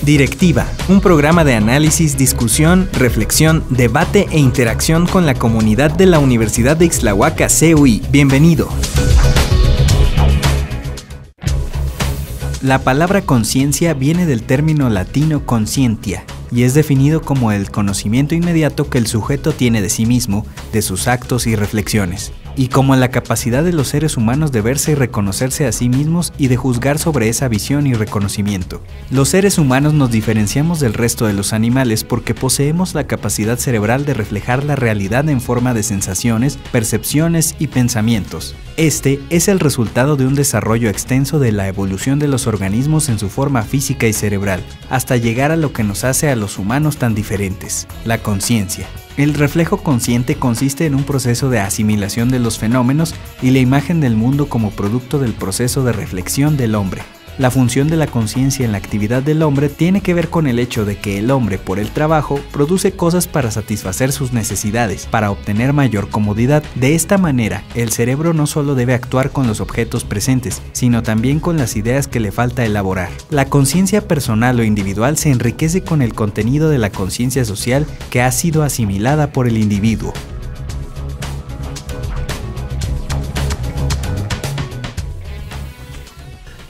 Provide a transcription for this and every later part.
Directiva, un programa de análisis, discusión, reflexión, debate e interacción con la comunidad de la Universidad de Ixtlahuaca CUI. Bienvenido. La palabra conciencia viene del término latino conscientia y es definido como el conocimiento inmediato que el sujeto tiene de sí mismo, de sus actos y reflexiones, y como la capacidad de los seres humanos de verse y reconocerse a sí mismos y de juzgar sobre esa visión y reconocimiento. Los seres humanos nos diferenciamos del resto de los animales porque poseemos la capacidad cerebral de reflejar la realidad en forma de sensaciones, percepciones y pensamientos. Este es el resultado de un desarrollo extenso de la evolución de los organismos en su forma física y cerebral, hasta llegar a lo que nos hace a los humanos tan diferentes, la conciencia. El reflejo consciente consiste en un proceso de asimilación de los fenómenos y la imagen del mundo como producto del proceso de reflexión del hombre. La función de la conciencia en la actividad del hombre tiene que ver con el hecho de que el hombre, por el trabajo, produce cosas para satisfacer sus necesidades, para obtener mayor comodidad. De esta manera, el cerebro no solo debe actuar con los objetos presentes, sino también con las ideas que le falta elaborar. La conciencia personal o individual se enriquece con el contenido de la conciencia social que ha sido asimilada por el individuo.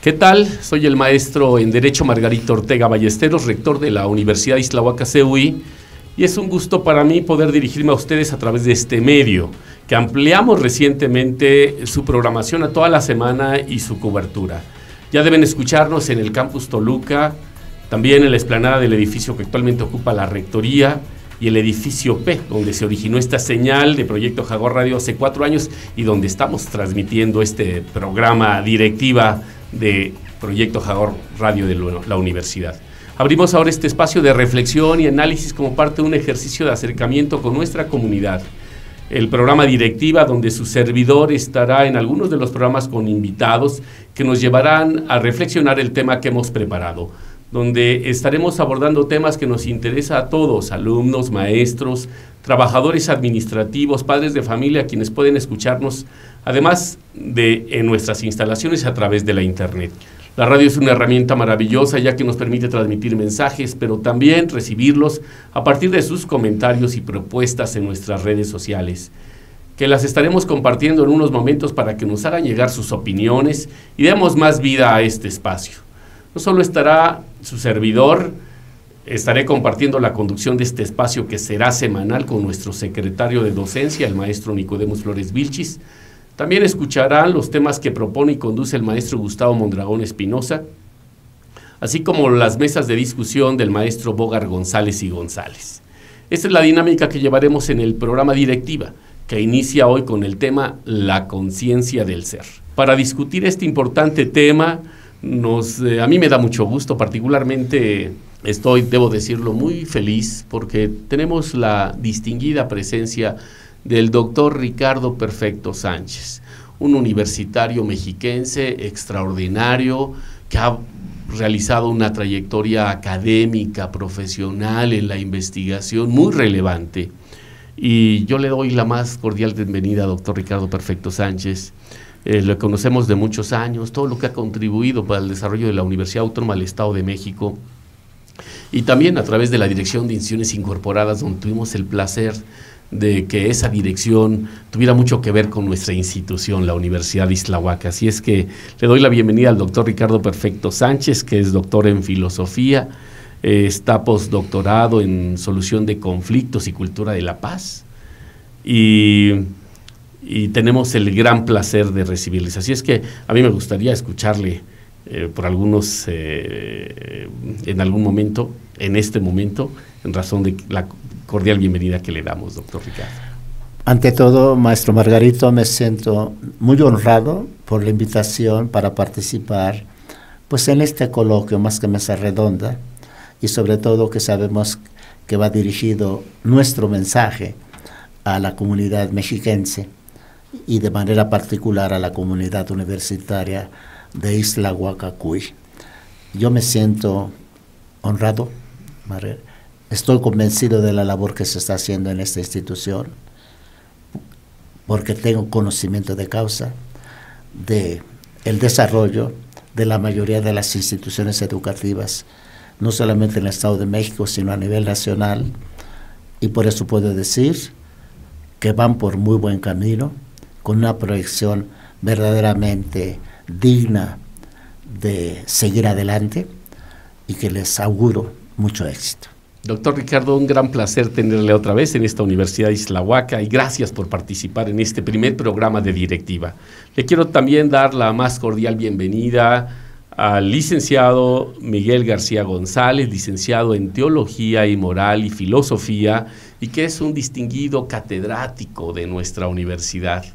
¿Qué tal? Soy el maestro en Derecho Margarito Ortega Ballesteros, rector de la Universidad de Ixtlahuaca CUI, y es un gusto para mí poder dirigirme a ustedes a través de este medio, que ampliamos recientemente su programación a toda la semana y su cobertura. Ya deben escucharnos en el Campus Toluca, también en la explanada del edificio que actualmente ocupa la Rectoría, y el edificio P, donde se originó esta señal de Proyecto Jaguar Radio hace 4 años y donde estamos transmitiendo este programa Directiva de Proyecto Jaguar Radio de la universidad. Abrimos ahora este espacio de reflexión y análisis como parte de un ejercicio de acercamiento con nuestra comunidad. El programa Directiva, donde su servidor estará en algunos de los programas con invitados que nos llevarán a reflexionar el tema que hemos preparado, donde estaremos abordando temas que nos interesa a todos, alumnos, maestros, trabajadores administrativos, padres de familia, quienes pueden escucharnos, además de en nuestras instalaciones a través de la internet. La radio es una herramienta maravillosa ya que nos permite transmitir mensajes, pero también recibirlos a partir de sus comentarios y propuestas en nuestras redes sociales, que las estaremos compartiendo en unos momentos para que nos hagan llegar sus opiniones y demos más vida a este espacio. No solo estará su servidor, estaré compartiendo la conducción de este espacio que será semanal con nuestro secretario de docencia, el maestro Nicodemus Flores Vilchis. También escucharán los temas que propone y conduce el maestro Gustavo Mondragón Espinosa, así como las mesas de discusión del maestro Bogar González y González. Esta es la dinámica que llevaremos en el programa Directiva, que inicia hoy con el tema La conciencia del ser. Para discutir este importante tema, a mí me da mucho gusto, particularmente estoy, debo decirlo, muy feliz porque tenemos la distinguida presencia del doctor Ricardo Perfecto Sánchez, un universitario mexiquense extraordinario que ha realizado una trayectoria académica, profesional en la investigación muy relevante. Y yo le doy la más cordial bienvenida, doctor Ricardo Perfecto Sánchez. Lo conocemos de muchos años, todo lo que ha contribuido para el desarrollo de la Universidad Autónoma del Estado de México y también a través de la Dirección de Instituciones Incorporadas, donde tuvimos el placer de que esa dirección tuviera mucho que ver con nuestra institución, la Universidad de Ixtlahuaca. Así es que le doy la bienvenida al doctor Ricardo Perfecto Sánchez, que es doctor en filosofía, está postdoctorado en solución de conflictos y cultura de la paz, y tenemos el gran placer de recibirles. Así es que a mí me gustaría escucharle por algunos, en algún momento, en este momento, en razón de la cordial bienvenida que le damos, doctor Ricardo. Ante todo, maestro Margarito, me siento muy honrado por la invitación para participar pues en este coloquio más que mesa redonda, y sobre todo que sabemos que va dirigido nuestro mensaje a la comunidad mexiquense y de manera particular a la comunidad universitaria de Ixtlahuaca CUI. Yo me siento honrado, estoy convencido de la labor que se está haciendo en esta institución, porque tengo conocimiento de causa de el desarrollo de la mayoría de las instituciones educativas no solamente en el Estado de México, sino a nivel nacional, y por eso puedo decir que van por muy buen camino, con una proyección verdaderamente digna de seguir adelante, y que les auguro mucho éxito. Doctor Ricardo, un gran placer tenerle otra vez en esta Universidad de Islahuaca y gracias por participar en este primer programa de Directiva. Le quiero también dar la más cordial bienvenida al licenciado Miguel García González, licenciado en Teología y Moral y Filosofía, y que es un distinguido catedrático de nuestra universidad.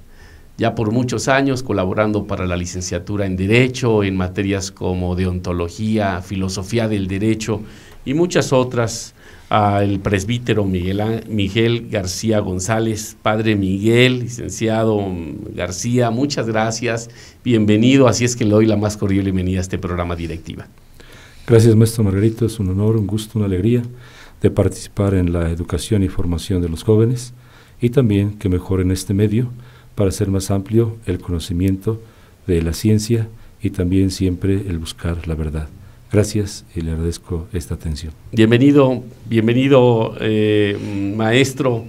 Ya por muchos años colaborando para la licenciatura en Derecho, en materias como deontología, filosofía del derecho y muchas otras. Al presbítero Miguel García González, padre Miguel, licenciado García, muchas gracias, bienvenido, así es que le doy la más cordial bienvenida a este programa Directiva. Gracias, maestro Margarito, es un honor, un gusto, una alegría de participar en la educación y formación de los jóvenes y también que mejoren este medio para hacer más amplio el conocimiento de la ciencia y también siempre el buscar la verdad. Gracias y le agradezco esta atención. Bienvenido, maestro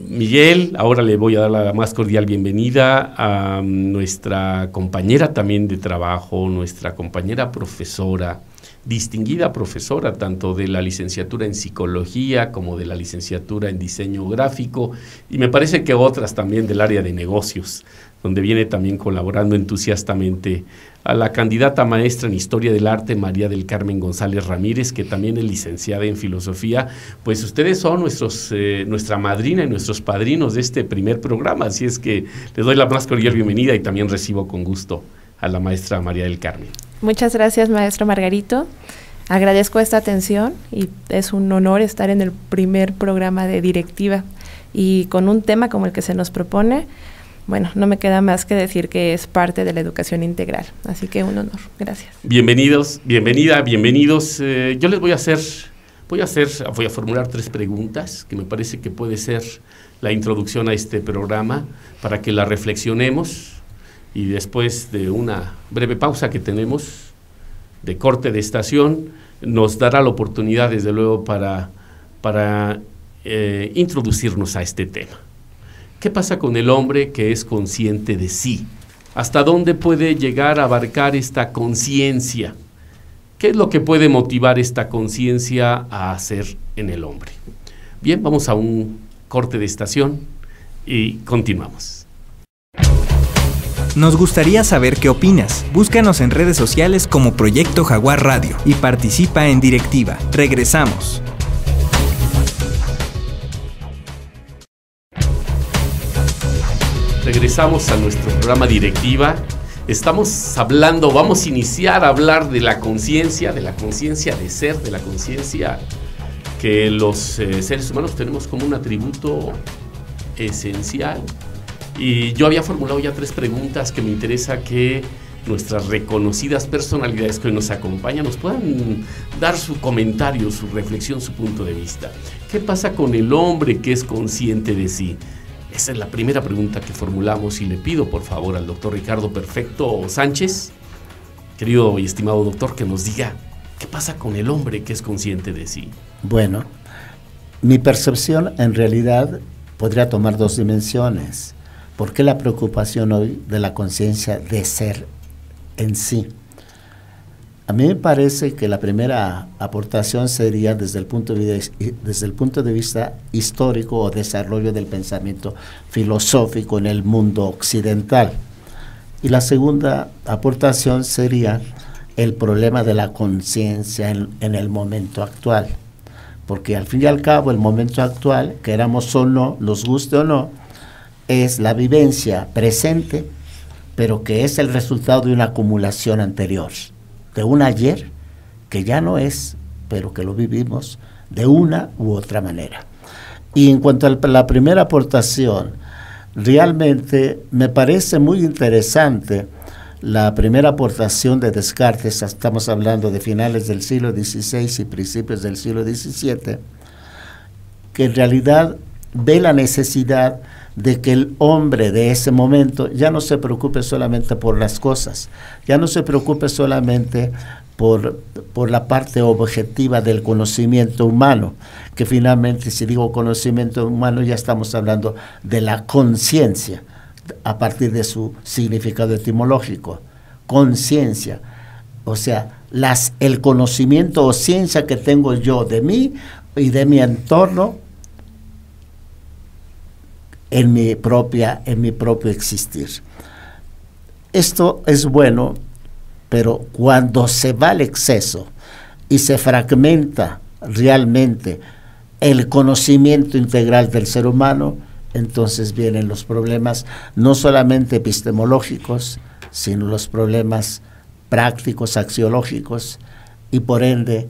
Miguel. Ahora le voy a dar la más cordial bienvenida a nuestra compañera también de trabajo, nuestra compañera profesora, distinguida profesora tanto de la licenciatura en Psicología como de la licenciatura en Diseño Gráfico y me parece que otras también del área de negocios, donde viene también colaborando entusiastamente a la candidata maestra en Historia del Arte, María del Carmen González Ramírez, que también es licenciada en Filosofía. Pues ustedes son nuestra madrina y nuestros padrinos de este primer programa, así es que les doy la más cordial bienvenida y también recibo con gusto a la maestra María del Carmen. Muchas gracias, maestro Margarito. Agradezco esta atención y es un honor estar en el primer programa de Directiva y con un tema como el que se nos propone. Bueno, no me queda más que decir que es parte de la educación integral, así que un honor. Gracias. Bienvenidos. Yo les voy a formular 3 preguntas que me parece que puede ser la introducción a este programa para que la reflexionemos y después de una breve pausa que tenemos de corte de estación nos dará la oportunidad desde luego para introducirnos a este tema. ¿Qué pasa con el hombre que es consciente de sí? ¿Hasta dónde puede llegar a abarcar esta conciencia? ¿Qué es lo que puede motivar esta conciencia a hacer en el hombre? Bien, vamos a un corte de estación y continuamos. Nos gustaría saber qué opinas. Búscanos en redes sociales como Proyecto Jaguar Radio y participa en Directiva. Regresamos. Regresamos a nuestro programa Directiva. Vamos a iniciar a hablar de la conciencia de ser, de la conciencia que los seres humanos tenemos como un atributo esencial. Y yo había formulado ya 3 preguntas que me interesa que nuestras reconocidas personalidades que hoy nos acompañan nos puedan dar su comentario, su reflexión, su punto de vista. ¿Qué pasa con el hombre que es consciente de sí? Esa es la primera pregunta que formulamos y le pido por favor al doctor Ricardo Perfecto Sánchez, querido y estimado doctor, que nos diga qué pasa con el hombre que es consciente de sí. Bueno, mi percepción en realidad podría tomar 2 dimensiones. ¿Por qué la preocupación hoy de la conciencia de ser en sí? A mí me parece que la primera aportación sería desde el punto de vista histórico o desarrollo del pensamiento filosófico en el mundo occidental. Y la segunda aportación sería el problema de la conciencia en el momento actual. Porque al fin y al cabo el momento actual, queramos o no, nos guste o no, es la vivencia presente, pero que es el resultado de una acumulación anterior. De un ayer que ya no es, pero que lo vivimos de una u otra manera. Y en cuanto a la primera aportación, realmente me parece muy interesante la primera aportación de Descartes. Estamos hablando de finales del siglo XVI y principios del siglo XVII, que en realidad ve la necesidad de que el hombre de ese momento ya no se preocupe solamente por las cosas, ya no se preocupe solamente por la parte objetiva del conocimiento humano, que finalmente, si digo conocimiento humano, ya estamos hablando de la conciencia, a partir de su significado etimológico, conciencia, o sea, el conocimiento o ciencia que tengo yo de mí y de mi entorno en mi propio existir. Esto es bueno, pero cuando se va al exceso y se fragmenta realmente el conocimiento integral del ser humano, entonces vienen los problemas no solamente epistemológicos, sino los problemas prácticos, axiológicos, y por ende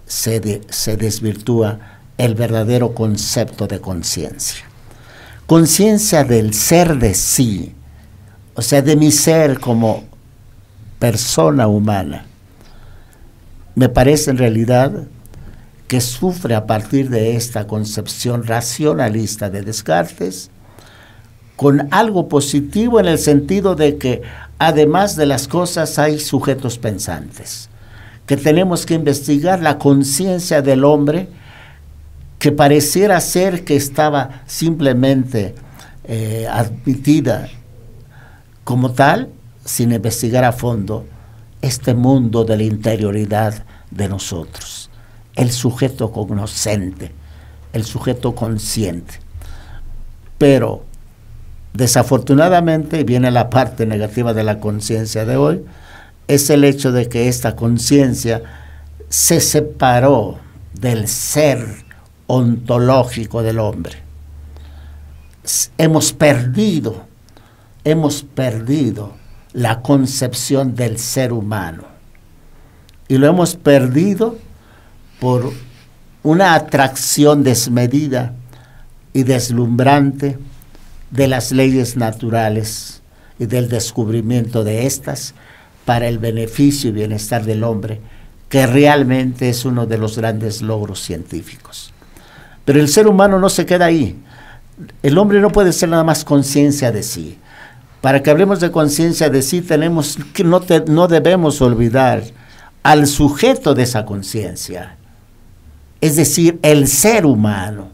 se desvirtúa el verdadero concepto de conciencia. Conciencia del ser de sí, o sea, de mi ser como persona humana. Me parece en realidad que sufre a partir de esta concepción racionalista de Descartes, con algo positivo en el sentido de que además de las cosas hay sujetos pensantes, que tenemos que investigar la conciencia del hombre, que pareciera ser que estaba simplemente admitida como tal, sin investigar a fondo este mundo de la interioridad de nosotros, el sujeto cognoscente, el sujeto consciente. Pero desafortunadamente, y viene la parte negativa de la conciencia de hoy, es el hecho de que esta conciencia se separó del ser ontológico del hombre. Hemos perdido la concepción del ser humano, y lo hemos perdido por una atracción desmedida y deslumbrante de las leyes naturales y del descubrimiento de estas para el beneficio y bienestar del hombre, que realmente es uno de los grandes logros científicos. Pero el ser humano no se queda ahí. El hombre no puede ser nada más conciencia de sí. Para que hablemos de conciencia de sí, tenemos que no debemos olvidar al sujeto de esa conciencia, es decir, el ser humano.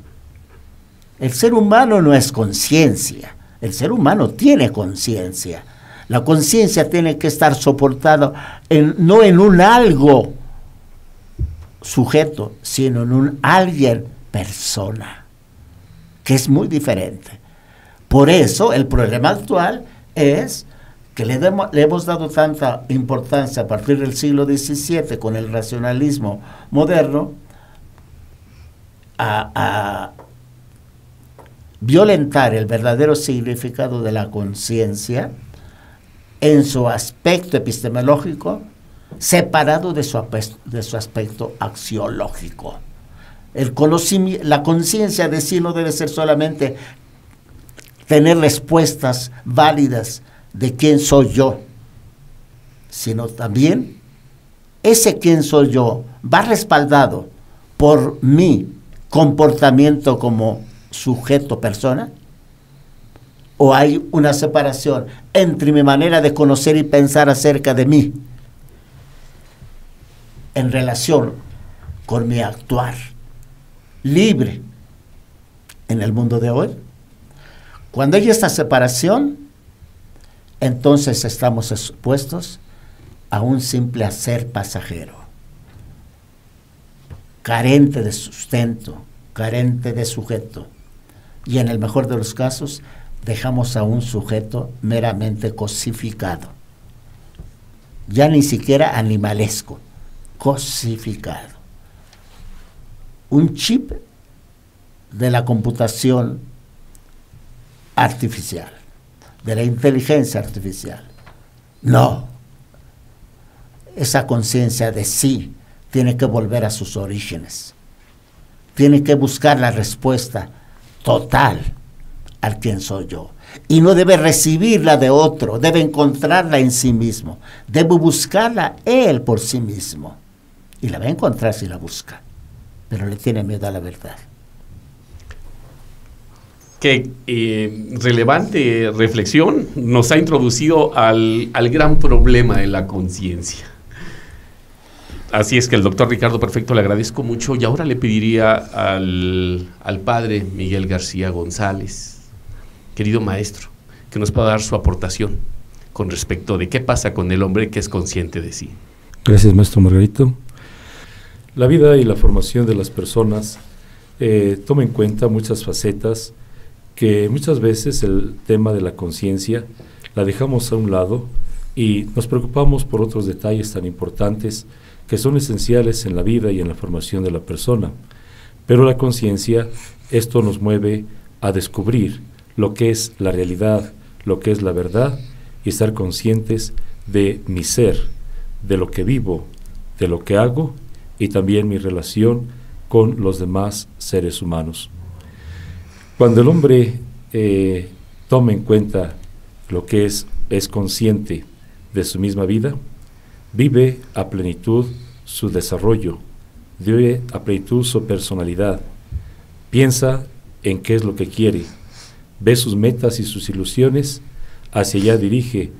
El ser humano no es conciencia, el ser humano tiene conciencia. La conciencia tiene que estar soportada no en un algo sujeto, sino en un alguien persona, que es muy diferente. Por eso el problema actual es que le hemos dado tanta importancia a partir del siglo XVII con el racionalismo moderno a violentar el verdadero significado de la conciencia en su aspecto epistemológico, separado de su aspecto axiológico. La conciencia de sí no debe ser solamente tener respuestas válidas de quién soy yo, sino también ese quién soy yo va respaldado por mi comportamiento como sujeto persona, o hay una separación entre mi manera de conocer y pensar acerca de mí en relación con mi actuar libre en el mundo de hoy. Cuando hay esta separación, entonces estamos expuestos a un simple hacer pasajero, carente de sustento, carente de sujeto, y en el mejor de los casos dejamos a un sujeto meramente cosificado, ya ni siquiera animalesco, cosificado, un chip de la computación artificial, de la inteligencia artificial. No, esa conciencia de sí tiene que volver a sus orígenes, tiene que buscar la respuesta total al quién soy yo, y no debe recibirla de otro, debe encontrarla en sí mismo, debe buscarla él por sí mismo, y la va a encontrar si la busca, pero le tiene miedo a la verdad. Qué relevante reflexión nos ha introducido al gran problema de la conciencia. Así es que el doctor Ricardo Perfecto le agradezco mucho, y ahora le pediría al padre Miguel García González, querido maestro, que nos pueda dar su aportación con respecto de qué pasa con el hombre que es consciente de sí. Gracias, maestro Margarito. La vida y la formación de las personas toma en cuenta muchas facetas que muchas veces el tema de la conciencia la dejamos a un lado y nos preocupamos por otros detalles tan importantes que son esenciales en la vida y en la formación de la persona. Pero la conciencia, esto nos mueve a descubrir lo que es la realidad, lo que es la verdad, y estar conscientes de mi ser, de lo que vivo, de lo que hago, y también mi relación con los demás seres humanos. Cuando el hombre toma en cuenta lo que es consciente de su misma vida, vive a plenitud su desarrollo, vive a plenitud su personalidad, piensa en qué es lo que quiere, ve sus metas y sus ilusiones, hacia allá dirige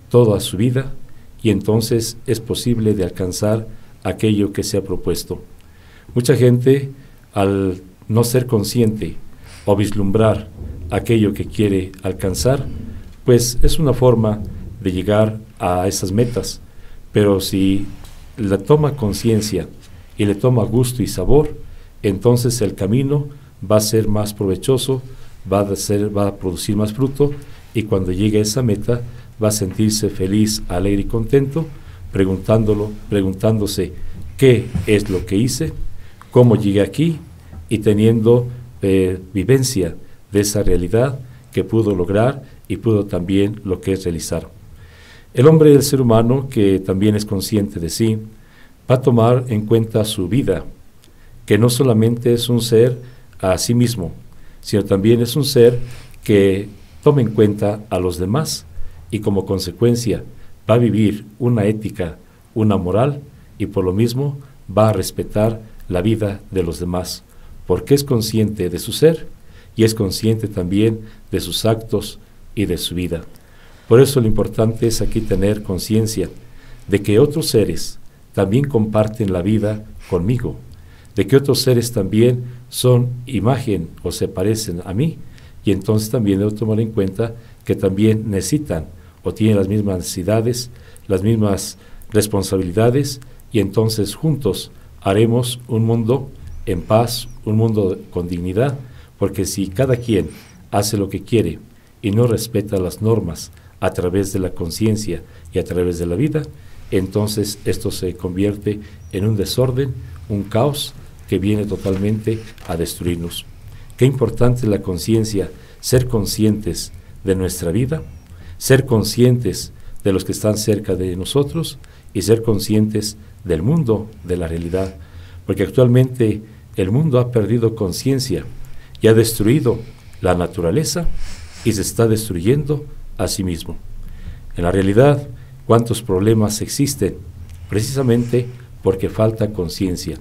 toda su vida, y entonces es posible de alcanzar aquello que se ha propuesto. Mucha gente, al no ser consciente o vislumbrar aquello que quiere alcanzar, pues es una forma de llegar a esas metas. Pero si la toma conciencia y le toma gusto y sabor, entonces el camino va a ser más provechoso, va a producir más fruto, y cuando llegue a esa meta va a sentirse feliz, alegre y contento, preguntándose qué es lo que hice, cómo llegué aquí, y teniendo vivencia de esa realidad que pudo lograr y pudo también lo que es realizar. El hombre, el ser humano, que también es consciente de sí, va a tomar en cuenta su vida, que no solamente es un ser a sí mismo, sino también es un ser que toma en cuenta a los demás, y como consecuencia va a vivir una ética, una moral, y por lo mismo va a respetar la vida de los demás, porque es consciente de su ser y es consciente también de sus actos y de su vida. Por eso lo importante es aquí tener conciencia de que otros seres también comparten la vida conmigo, de que otros seres también son imagen o se parecen a mí, y entonces también debo tomar en cuenta que también necesitan o tienen las mismas necesidades, las mismas responsabilidades, y entonces juntos haremos un mundo en paz, un mundo con dignidad, porque si cada quien hace lo que quiere y no respeta las normas a través de la conciencia y a través de la vida, entonces esto se convierte en un desorden, un caos que viene totalmente a destruirnos. Qué importante es la conciencia, ser conscientes de nuestra vida, ser conscientes de los que están cerca de nosotros y ser conscientes del mundo, de la realidad, porque actualmente el mundo ha perdido conciencia y ha destruido la naturaleza y se está destruyendo a sí mismo. En la realidad, ¿cuántos problemas existen? Precisamente porque falta conciencia.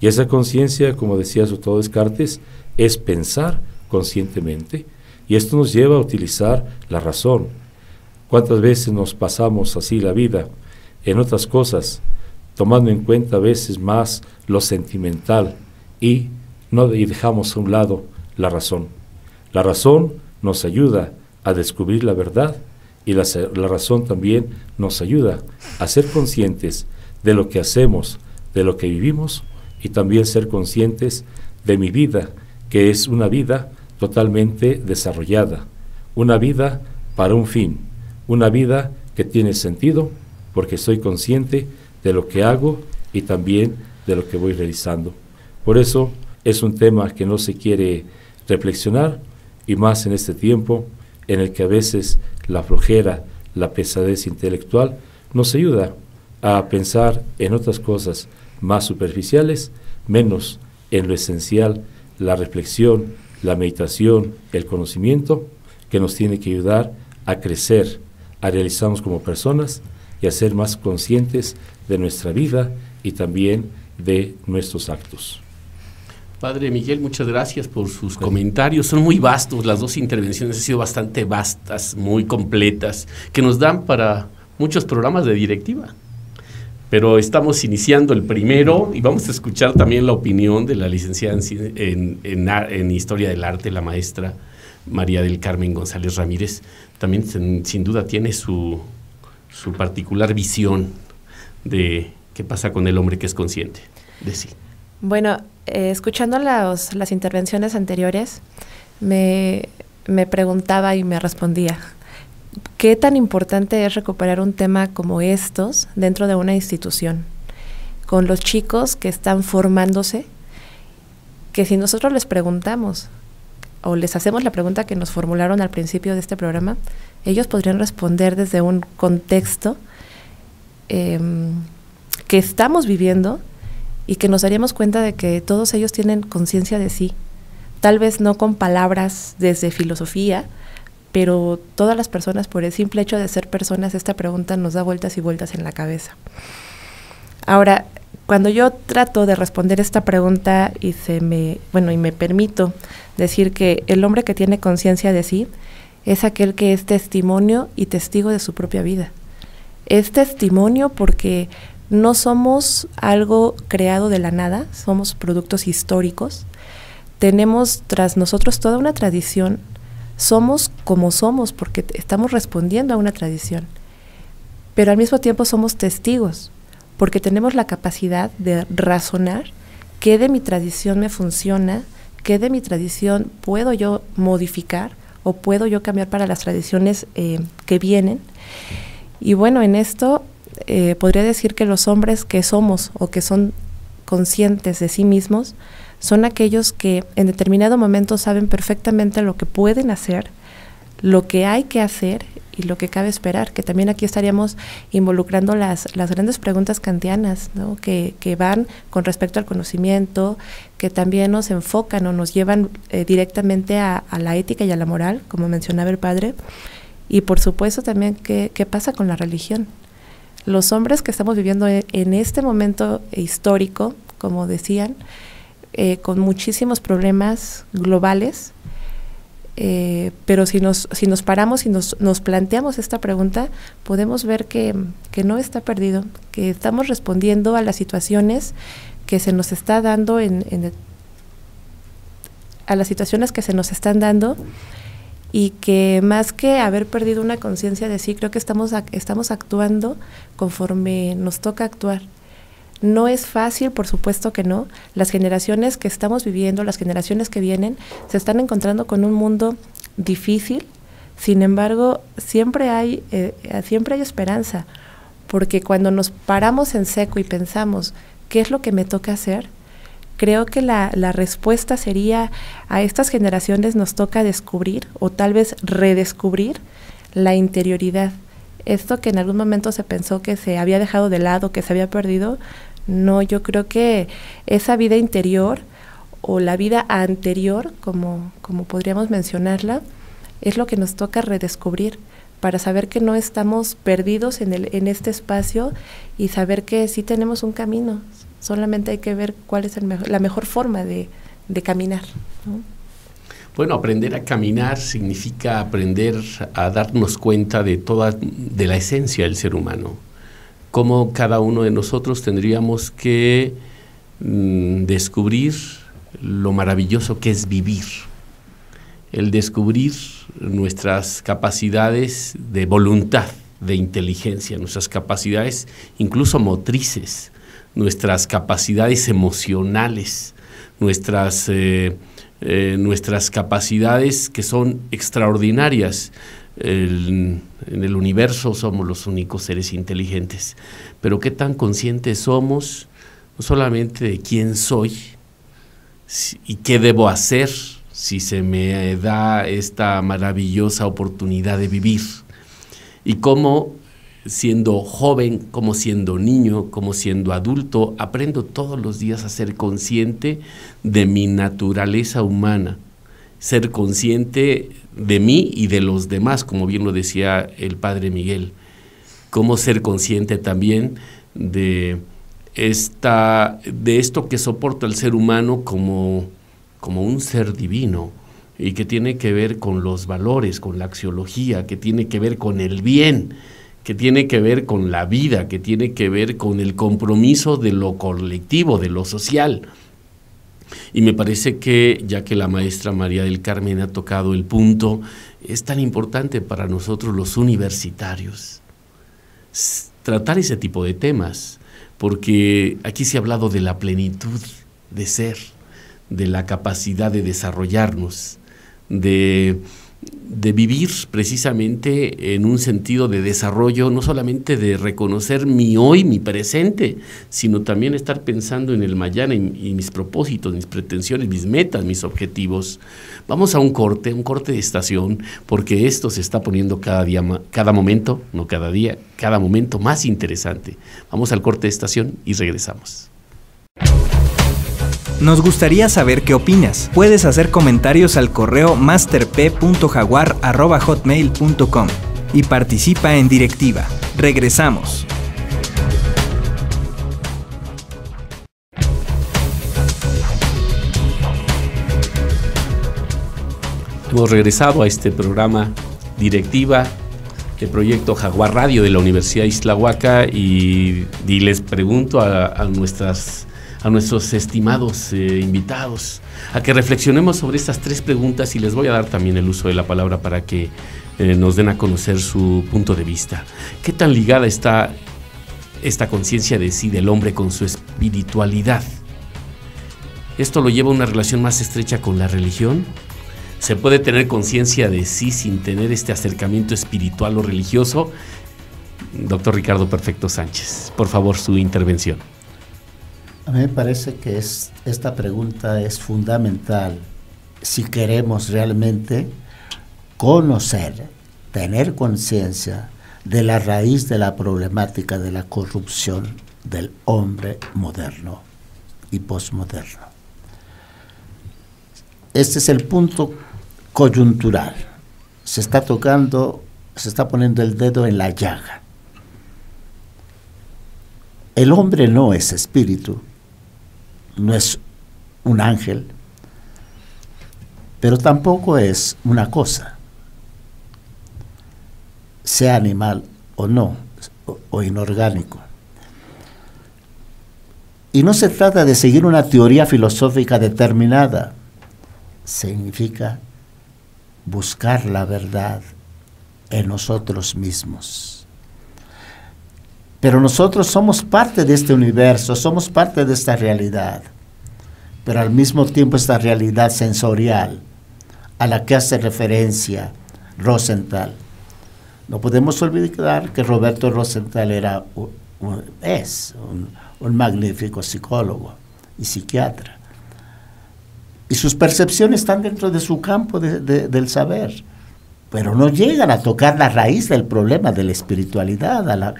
Y esa conciencia, como decía Augusto Descartes, es pensar conscientemente, y esto nos lleva a utilizar la razón. ¿Cuántas veces nos pasamos así la vida en otras cosas, tomando en cuenta a veces más lo sentimental y dejamos a un lado la razón? La razón nos ayuda a descubrir la verdad, y la razón también nos ayuda a ser conscientes de lo que hacemos, de lo que vivimos, y también ser conscientes de mi vida, que es una vida totalmente desarrollada, una vida para un fin, una vida que tiene sentido, porque soy consciente de lo que hago y también de lo que voy realizando. Por eso es un tema que no se quiere reflexionar, y más en este tiempo en el que a veces la flojera, la pesadez intelectual nos ayuda a pensar en otras cosas más superficiales, menos en lo esencial, la reflexión, la meditación, el conocimiento, que nos tiene que ayudar a crecer, a realizarnos como personas y a ser más conscientes de nuestra vida y también de nuestros actos. Padre Miguel, muchas gracias por sus comentarios. Son muy vastos, las dos intervenciones han sido bastante vastas, muy completas, que nos dan para muchos programas de directiva. Pero estamos iniciando el primero y vamos a escuchar también la opinión de la licenciada en Historia del Arte, la maestra María del Carmen González Ramírez. También sin duda tiene su particular visión de qué pasa con el hombre que es consciente de sí. Bueno, escuchando las intervenciones anteriores, me preguntaba y me respondía, ¿qué tan importante es recuperar un tema como estos dentro de una institución? Con los chicos que están formándose, que si nosotros les preguntamos o les hacemos la pregunta que nos formularon al principio de este programa, ellos podrían responder desde un contexto que estamos viviendo y que nos daríamos cuenta de que todos ellos tienen conciencia de sí. Tal vez no con palabras desde filosofía, pero todas las personas, por el simple hecho de ser personas, esta pregunta nos da vueltas y vueltas en la cabeza. Ahora, cuando yo trato de responder esta pregunta y me permito decir que el hombre que tiene conciencia de sí es aquel que es testimonio y testigo de su propia vida. Es testimonio porque no somos algo creado de la nada, somos productos históricos. Tenemos tras nosotros toda una tradición. Somos como somos porque estamos respondiendo a una tradición. Pero al mismo tiempo somos testigos porque tenemos la capacidad de razonar qué de mi tradición me funciona, qué de mi tradición puedo yo modificar o puedo yo cambiar para las tradiciones que vienen. Y bueno, en esto podría decir que los hombres que somos o que son conscientes de sí mismos son aquellos que en determinado momento saben perfectamente lo que pueden hacer, lo que hay que hacer y lo que cabe esperar, que también aquí estaríamos involucrando las grandes preguntas kantianas, ¿no? que van con respecto al conocimiento, que también nos enfocan o nos llevan directamente a la ética y a la moral, como mencionaba el padre, y por supuesto también qué pasa con la religión. Los hombres que estamos viviendo en este momento histórico, como decían, con muchísimos problemas globales, pero si nos paramos y nos planteamos esta pregunta, podemos ver que no está perdido, que estamos respondiendo a las situaciones que se nos está dando a las situaciones que se nos están dando, y que más que haber perdido una conciencia de sí, creo que estamos actuando conforme nos toca actuar. No es fácil, por supuesto que no. Las generaciones que estamos viviendo, las generaciones que vienen, se están encontrando con un mundo difícil. Sin embargo, siempre hay esperanza, porque cuando nos paramos en seco y pensamos ¿qué es lo que me toca hacer? Creo que la respuesta sería, a estas generaciones nos toca descubrir o tal vez redescubrir la interioridad. Esto que en algún momento se pensó que se había dejado de lado, que se había perdido, no, yo creo que esa vida interior o la vida anterior, como podríamos mencionarla, es lo que nos toca redescubrir para saber que no estamos perdidos en este espacio y saber que sí tenemos un camino. Solamente hay que ver cuál es la mejor forma de caminar, ¿no? Bueno, aprender a caminar significa aprender a darnos cuenta de la esencia del ser humano. Cómo cada uno de nosotros tendríamos que descubrir lo maravilloso que es vivir. El descubrir nuestras capacidades de voluntad, de inteligencia, nuestras capacidades incluso motrices, nuestras capacidades emocionales, nuestras capacidades que son extraordinarias. En el universo somos los únicos seres inteligentes, pero qué tan conscientes somos, no solamente de quién soy y qué debo hacer si se me da esta maravillosa oportunidad de vivir, y cómo siendo joven, como siendo niño, como siendo adulto, aprendo todos los días a ser consciente de mi naturaleza humana, ser consciente de mí y de los demás, como bien lo decía el padre Miguel. Cómo ser consciente también de esto que soporta el ser humano como como un ser divino y que tiene que ver con los valores, con la axiología, que tiene que ver con el bien, que tiene que ver con la vida, que tiene que ver con el compromiso de lo colectivo, de lo social. Y me parece que, ya que la maestra María del Carmen ha tocado el punto, es tan importante para nosotros los universitarios tratar ese tipo de temas, porque aquí se ha hablado de la plenitud de ser, de la capacidad de desarrollarnos, de vivir precisamente en un sentido de desarrollo, no solamente de reconocer mi hoy, mi presente, sino también estar pensando en el mañana y mis propósitos, mis pretensiones, mis metas, mis objetivos. Vamos a un corte de estación, porque esto se está poniendo cada día, cada momento, no cada día, cada momento más interesante. Vamos al corte de estación y regresamos. Nos gustaría saber qué opinas. Puedes hacer comentarios al correo masterp.jaguar@hotmail.com y participa en Directiva. Regresamos. Hemos regresado a este programa Directiva del proyecto Jaguar Radio de la Universidad Islahuaca y les pregunto a nuestros estimados invitados a que reflexionemos sobre estas 3 preguntas, y les voy a dar también el uso de la palabra para que nos den a conocer su punto de vista. ¿Qué tan ligada está esta conciencia de sí del hombre con su espiritualidad? ¿Esto lo lleva a una relación más estrecha con la religión? ¿Se puede tener conciencia de sí sin tener este acercamiento espiritual o religioso? Doctor Ricardo Perfecto Sánchez, por favor, su intervención. A mí me parece que esta pregunta es fundamental si queremos realmente conocer, tener conciencia de la raíz de la problemática de la corrupción del hombre moderno y posmoderno. Este es el punto coyuntural. Se está poniendo el dedo en la llaga. El hombre no es espíritu, no es un ángel, pero tampoco es una cosa, sea animal o no, o inorgánico. Y no se trata de seguir una teoría filosófica determinada, significa buscar la verdad en nosotros mismos. Pero nosotros somos parte de este universo, somos parte de esta realidad, pero al mismo tiempo esta realidad sensorial a la que hace referencia Rosenthal. No podemos olvidar que Roberto Rosenthal era un magnífico psicólogo y psiquiatra. Y sus percepciones están dentro de su campo del saber, pero no llegan a tocar la raíz del problema de la espiritualidad,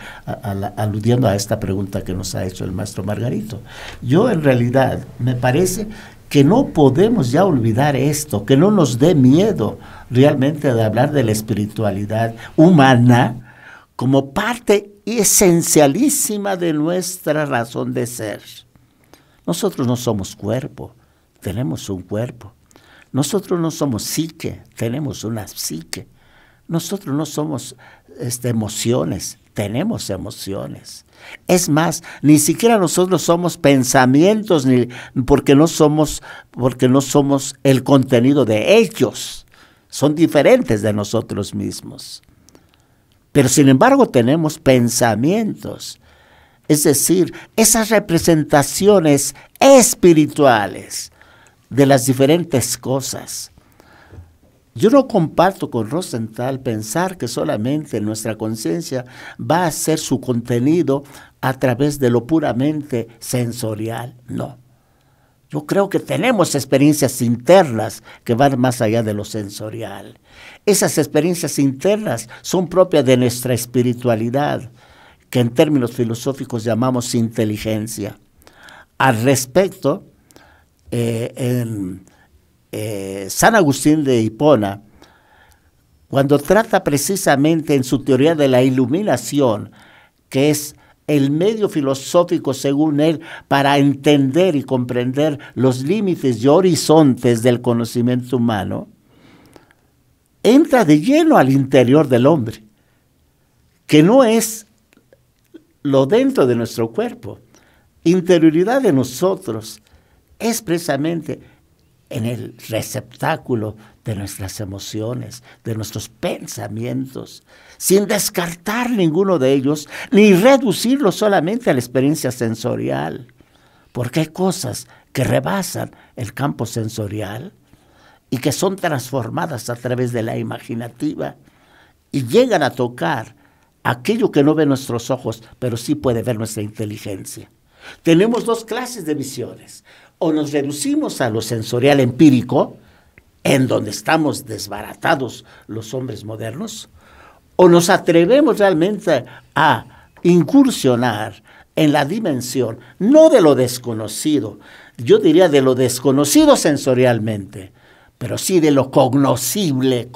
aludiendo a esta pregunta que nos ha hecho el maestro Margarito. Yo en realidad me parece que no podemos ya olvidar esto, que no nos dé miedo realmente de hablar de la espiritualidad humana como parte esencialísima de nuestra razón de ser. Nosotros no somos cuerpo, tenemos un cuerpo. Nosotros no somos psique, tenemos una psique. Nosotros no somos emociones, tenemos emociones. Es más, ni siquiera nosotros somos pensamientos, porque no somos el contenido de ellos. Son diferentes de nosotros mismos. Pero sin embargo tenemos pensamientos. Es decir, esas representaciones espirituales de las diferentes cosas. Yo no comparto con Rosenthal pensar que solamente nuestra conciencia va a ser su contenido a través de lo puramente sensorial. No. Yo creo que tenemos experiencias internas que van más allá de lo sensorial. Esas experiencias internas son propias de nuestra espiritualidad, que en términos filosóficos llamamos inteligencia. Al respecto, San Agustín de Hipona, cuando trata precisamente en su teoría de la iluminación, que es el medio filosófico, según él, para entender y comprender los límites y horizontes del conocimiento humano, entra de lleno al interior del hombre, que no es lo dentro de nuestro cuerpo. Interioridad de nosotros es precisamente en el receptáculo de nuestras emociones, de nuestros pensamientos, sin descartar ninguno de ellos, ni reducirlo solamente a la experiencia sensorial, porque hay cosas que rebasan el campo sensorial y que son transformadas a través de la imaginativa y llegan a tocar aquello que no ven nuestros ojos, pero sí puede ver nuestra inteligencia. Tenemos dos clases de visiones. O nos reducimos a lo sensorial empírico, en donde estamos desbaratados los hombres modernos, o nos atrevemos realmente a incursionar en la dimensión, no de lo desconocido, yo diría de lo desconocido sensorialmente, pero sí de lo cognoscible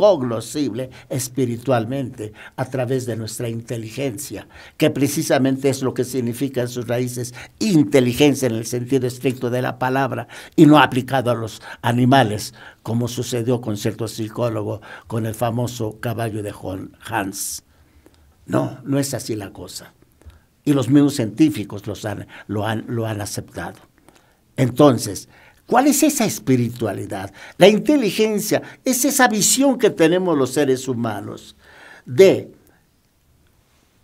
espiritualmente, a través de nuestra inteligencia, que precisamente es lo que significa en sus raíces inteligencia en el sentido estricto de la palabra, y no aplicado a los animales, como sucedió con cierto psicólogo, con el famoso caballo de Hans. No, no es así la cosa. Y los mismos científicos lo han aceptado. Entonces, ¿cuál es esa espiritualidad? La inteligencia es esa visión que tenemos los seres humanos de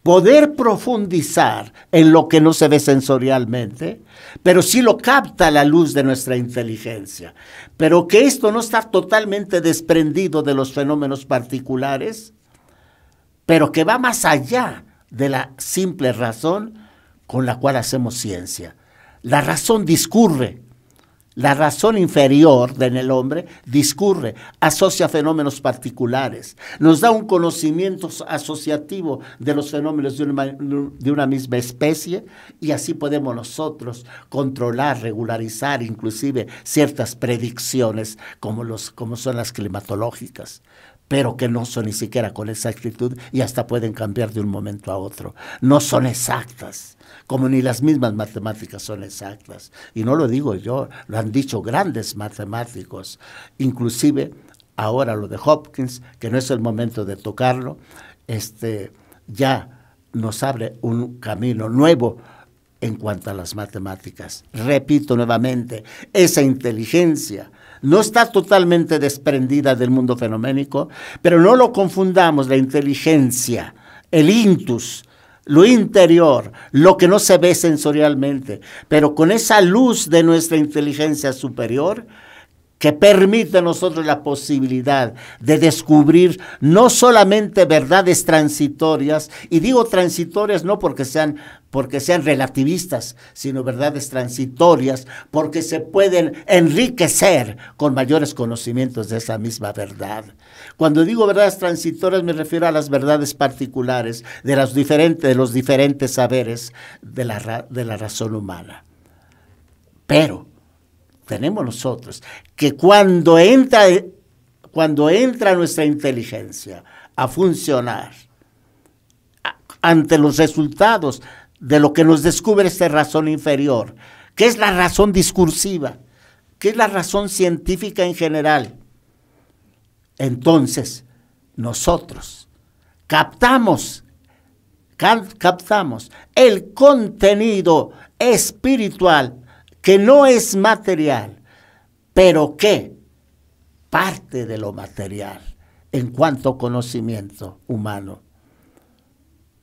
poder profundizar en lo que no se ve sensorialmente, pero sí lo capta la luz de nuestra inteligencia. Pero que esto no está totalmente desprendido de los fenómenos particulares, pero que va más allá de la simple razón con la cual hacemos ciencia. La razón discurre. La razón inferior en el hombre discurre, asocia fenómenos particulares, nos da un conocimiento asociativo de los fenómenos de una misma especie, y así podemos nosotros controlar, regularizar inclusive ciertas predicciones como son las climatológicas, pero que no son ni siquiera con exactitud y hasta pueden cambiar de un momento a otro. No son exactas, como ni las mismas matemáticas son exactas. Y no lo digo yo, lo han dicho grandes matemáticos. Inclusive, ahora lo de Hopkins, que no es el momento de tocarlo, ya nos abre un camino nuevo en cuanto a las matemáticas. Repito nuevamente, esa inteligencia no está totalmente desprendida del mundo fenoménico, pero no lo confundamos, la inteligencia, el intus, lo interior, lo que no se ve sensorialmente, pero con esa luz de nuestra inteligencia superior que permite a nosotros la posibilidad de descubrir no solamente verdades transitorias, y digo transitorias no porque sean relativistas, sino verdades transitorias, porque se pueden enriquecer con mayores conocimientos de esa misma verdad. Cuando digo verdades transitorias me refiero a las verdades particulares de los diferentes saberes de la razón humana. Pero tenemos nosotros que cuando entra nuestra inteligencia a funcionar ante los resultados de lo que nos descubre esta razón inferior, que es la razón discursiva, que es la razón científica en general, entonces nosotros captamos el contenido espiritual que no es material, pero que parte de lo material en cuanto a conocimiento humano,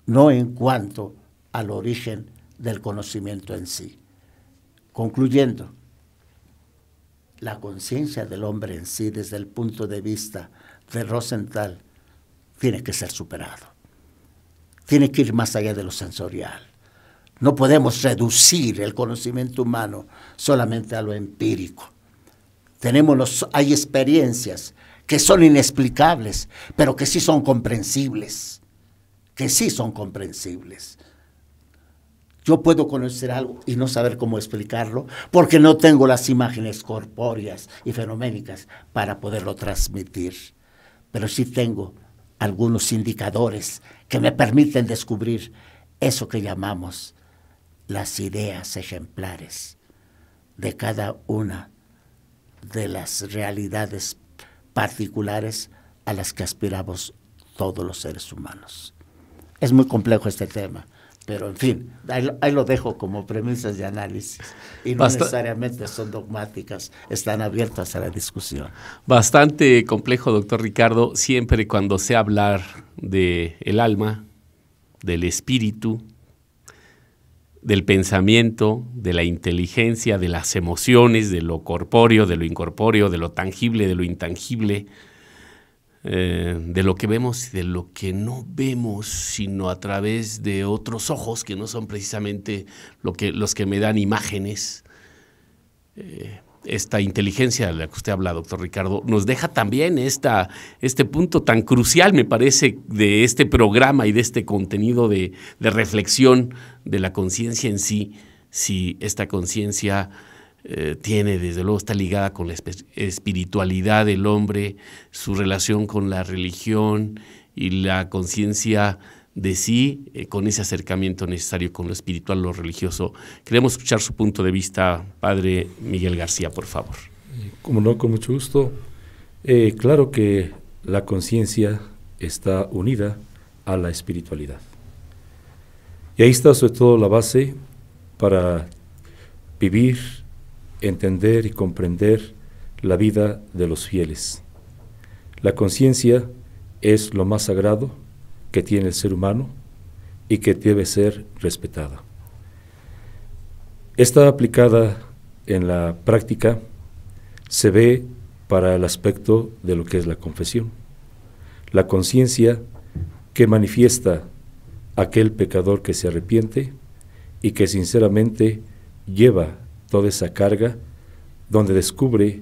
no en cuanto al origen del conocimiento en sí. Concluyendo, la conciencia del hombre en sí, desde el punto de vista de Rosenthal, tiene que ser superado. Tiene que ir más allá de lo sensorial. No podemos reducir el conocimiento humano solamente a lo empírico. Hay experiencias que son inexplicables, pero que sí son comprensibles. Yo puedo conocer algo y no saber cómo explicarlo, porque no tengo las imágenes corpóreas y fenoménicas para poderlo transmitir. Pero sí tengo algunos indicadores que me permiten descubrir eso que llamamos las ideas ejemplares de cada una de las realidades particulares a las que aspiramos todos los seres humanos. Es muy complejo este tema, pero en fin, ahí lo dejo como premisas de análisis y no necesariamente son dogmáticas, están abiertas a la discusión. Bastante complejo, doctor Ricardo, siempre cuando se hablar del alma, del espíritu, del pensamiento, de la inteligencia, de las emociones, de lo corpóreo, de lo incorpóreo, de lo tangible, de lo intangible, de lo que vemos y de lo que no vemos, sino a través de otros ojos que no son precisamente los que me dan imágenes. Esta inteligencia de la que usted habla, doctor Ricardo, nos deja también este punto tan crucial, me parece, de este programa y de este contenido de reflexión de la conciencia en sí, si esta conciencia tiene, desde luego, está ligada con la espiritualidad del hombre, su relación con la religión y la conciencia de sí, con ese acercamiento necesario con lo espiritual, lo religioso. Queremos escuchar su punto de vista, padre Miguel García, por favor. Como no, con mucho gusto. Claro que la conciencia está unida a la espiritualidad. Y ahí está sobre todo la base para vivir, entender y comprender la vida de los fieles. La conciencia es lo más sagrado que tiene el ser humano y que debe ser respetada. Esta aplicada en la práctica se ve para el aspecto de lo que es la confesión. La conciencia que manifiesta aquel pecador que se arrepiente y que sinceramente lleva toda esa carga, donde descubre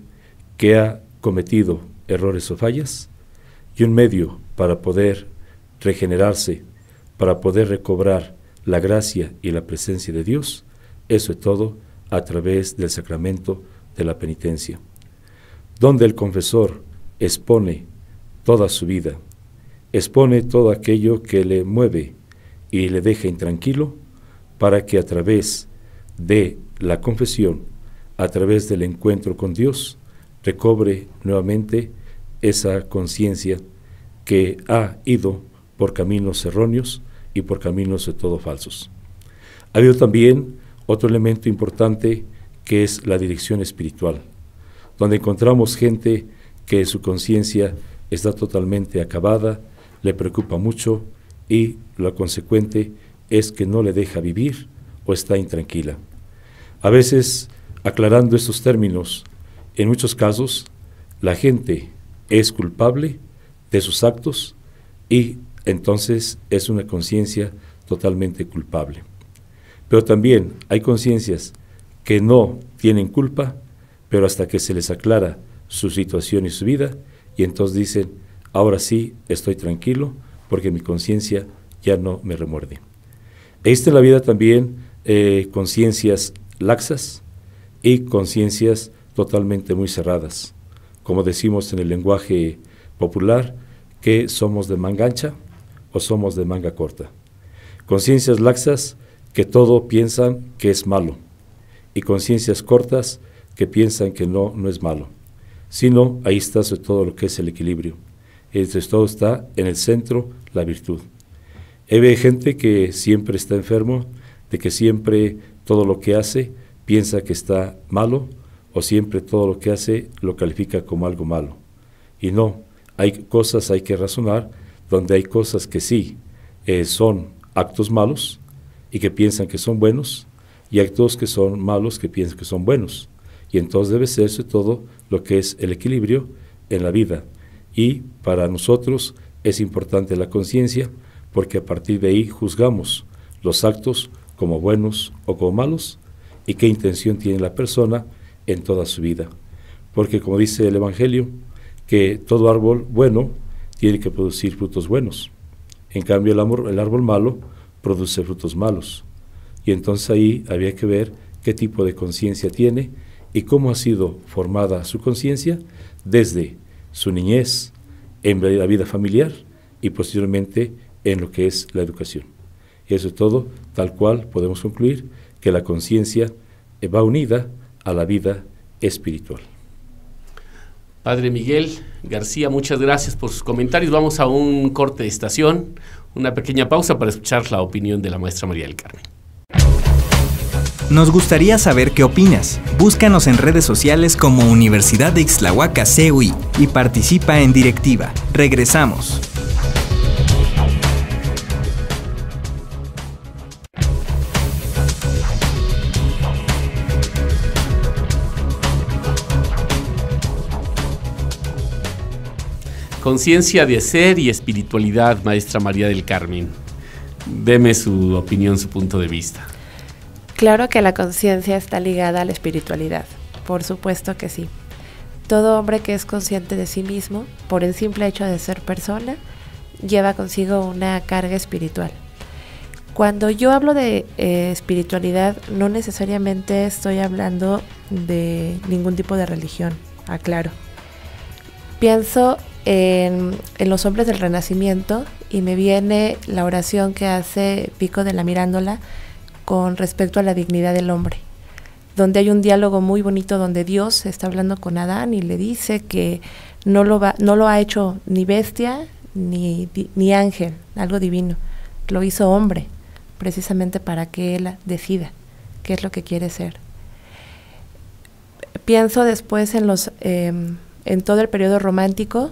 que ha cometido errores o fallas, y un medio para poder regenerarse, para poder recobrar la gracia y la presencia de Dios, eso es todo a través del sacramento de la penitencia, donde el confesor expone toda su vida, expone todo aquello que le mueve y le deja intranquilo, para que a través de la confesión, a través del encuentro con Dios, recobre nuevamente esa conciencia que ha ido por caminos erróneos y por caminos de todo falsos. Ha habido también otro elemento importante, que es la dirección espiritual, donde encontramos gente que su conciencia está totalmente acabada, le preocupa mucho y lo consecuente es que no le deja vivir o está intranquila. A veces, aclarando estos términos, en muchos casos la gente es culpable de sus actos y entonces es una conciencia totalmente culpable. Pero también hay conciencias que no tienen culpa, pero hasta que se les aclara su situación y su vida, y entonces dicen, ahora sí estoy tranquilo porque mi conciencia ya no me remuerde. Existe en la vida también conciencias laxas y conciencias totalmente muy cerradas, como decimos en el lenguaje popular, que somos de manga ancha o somos de manga corta. Conciencias laxas que todo piensan que es malo, y conciencias cortas que piensan que no es malo, sino ahí está sobre todo lo que es el equilibrio. Entonces todo está en el centro, la virtud. Hay gente que siempre está enfermo, de que siempre todo lo que hace piensa que está malo, o siempre todo lo que hace lo califica como algo malo. Y no, hay cosas, hay que razonar, donde hay cosas que sí son actos malos y que piensan que son buenos, y actos que son malos que piensan que son buenos. Y entonces debe ser sobre todo lo que es el equilibrio en la vida. Y para nosotros es importante la conciencia, porque a partir de ahí juzgamos los actos como buenos o como malos, y qué intención tiene la persona en toda su vida. Porque como dice el Evangelio, que todo árbol bueno tiene que producir frutos buenos. En cambio el árbol malo produce frutos malos. Y entonces ahí había que ver qué tipo de conciencia tiene y cómo ha sido formada su conciencia desde su niñez, en la vida familiar y posteriormente en lo que es la educación. Y eso es todo, tal cual podemos concluir que la conciencia va unida a la vida espiritual. Padre Miguel García, muchas gracias por sus comentarios. Vamos a un corte de estación, una pequeña pausa para escuchar la opinión de la maestra María del Carmen. Nos gustaría saber qué opinas. Búscanos en redes sociales como Universidad de Ixtlahuaca CUI y participa en Directiva. Regresamos. Conciencia de ser y espiritualidad, maestra María del Carmen. Deme su opinión, su punto de vista. Claro que la conciencia está ligada a la espiritualidad, por supuesto que sí. Todo hombre que es consciente de sí mismo, por el simple hecho de ser persona, lleva consigo una carga espiritual. Cuando yo hablo de espiritualidad, no necesariamente estoy hablando de ningún tipo de religión, aclaro. Pienso en los hombres del Renacimiento y me viene la oración que hace Pico de la Mirandola con respecto a la dignidad del hombre, donde hay un diálogo muy bonito donde Dios está hablando con Adán y le dice que no lo ha hecho ni bestia ni ángel, algo divino, lo hizo hombre, precisamente para que él decida qué es lo que quiere ser. Pienso después en todo el periodo romántico,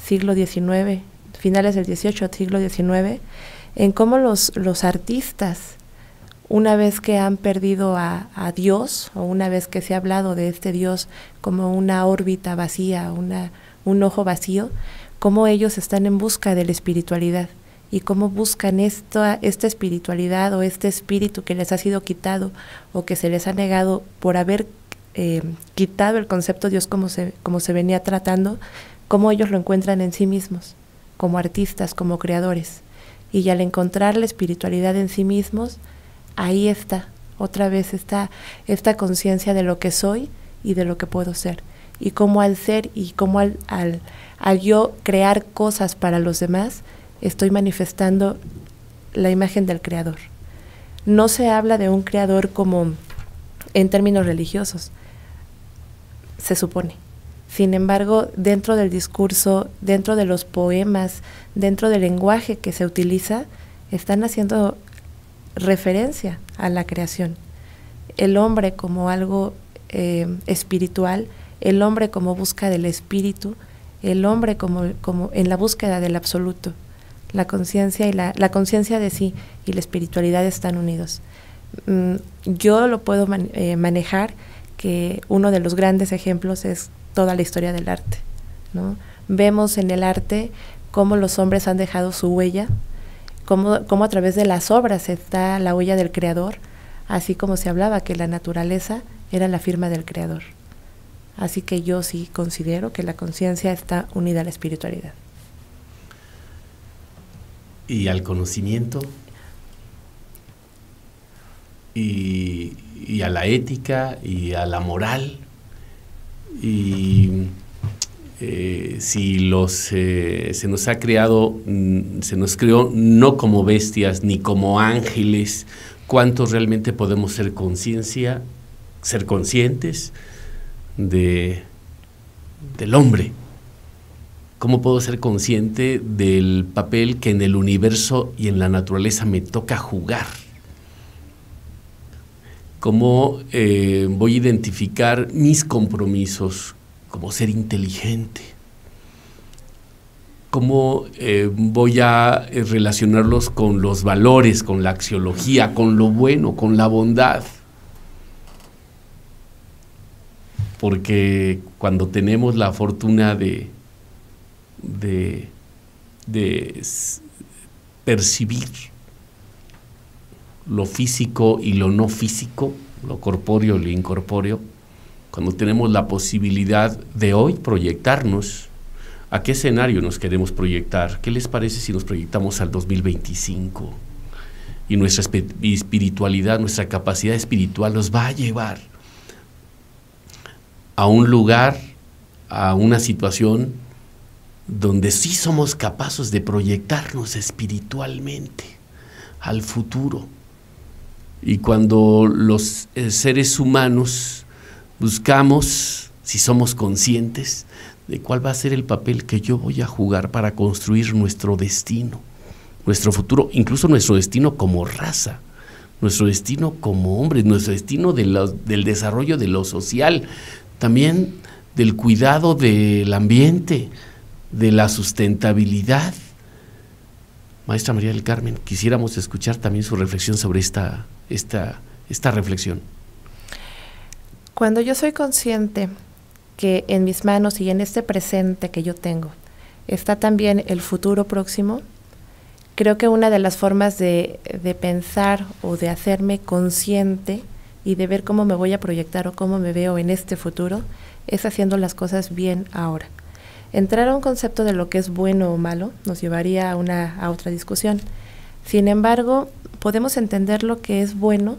siglo XIX, finales del XVIII, siglo XIX, en cómo los artistas, una vez que han perdido a Dios, o una vez que se ha hablado de este Dios como una órbita vacía, un ojo vacío, cómo ellos están en busca de la espiritualidad y cómo buscan esta espiritualidad o este espíritu que les ha sido quitado o que se les ha negado por haber quitado el concepto de Dios como se venía tratando, cómo ellos lo encuentran en sí mismos, como artistas, como creadores. Y al encontrar la espiritualidad en sí mismos, ahí está, otra vez está esta conciencia de lo que soy y de lo que puedo ser. Y cómo al ser y cómo al yo crear cosas para los demás, estoy manifestando la imagen del creador. No se habla de un creador como en términos religiosos, se supone. Sin embargo, dentro del discurso, dentro de los poemas, dentro del lenguaje que se utiliza, están haciendo referencia a la creación. El hombre como algo espiritual, el hombre como busca del espíritu, el hombre como en la búsqueda del absoluto. La conciencia y la conciencia de sí y la espiritualidad están unidos. Yo lo puedo manejar, que uno de los grandes ejemplos es toda la historia del arte, ¿no? Vemos en el arte cómo los hombres han dejado su huella, cómo a través de las obras está la huella del creador, así como se hablaba que la naturaleza era la firma del creador. Así que yo sí considero que la conciencia está unida a la espiritualidad. ¿Y al conocimiento? Y a la ética y a la moral, y si se nos ha creado, se nos creó no como bestias ni como ángeles, ¿cuántos realmente podemos ser conscientes del hombre? ¿Cómo puedo ser consciente del papel que en el universo y en la naturaleza me toca jugar? ¿Cómo voy a identificar mis compromisos como ser inteligente? ¿Cómo voy a relacionarlos con los valores, con la axiología, con lo bueno, con la bondad? Porque cuando tenemos la fortuna de percibir lo físico y lo no físico, lo corpóreo y lo incorpóreo, cuando tenemos la posibilidad de hoy proyectarnos, ¿a qué escenario nos queremos proyectar? ¿Qué les parece si nos proyectamos al 2025? Y nuestra espiritualidad, nuestra capacidad espiritual nos va a llevar a un lugar, a una situación donde sí somos capaces de proyectarnos espiritualmente al futuro. Y cuando los seres humanos buscamos, si somos conscientes, de cuál va a ser el papel que yo voy a jugar para construir nuestro destino, nuestro futuro, incluso nuestro destino como raza, nuestro destino como hombres, nuestro destino del desarrollo de lo social, también del cuidado del ambiente, de la sustentabilidad. Maestra María del Carmen, quisiéramos escuchar también su reflexión sobre esta reflexión. Cuando yo soy consciente que en mis manos y en este presente que yo tengo está también el futuro próximo, creo que una de las formas de pensar o de hacerme consciente y de ver cómo me voy a proyectar o cómo me veo en este futuro es haciendo las cosas bien ahora. Entrar a un concepto de lo que es bueno o malo nos llevaría a otra discusión. Sin embargo, podemos entender lo que es bueno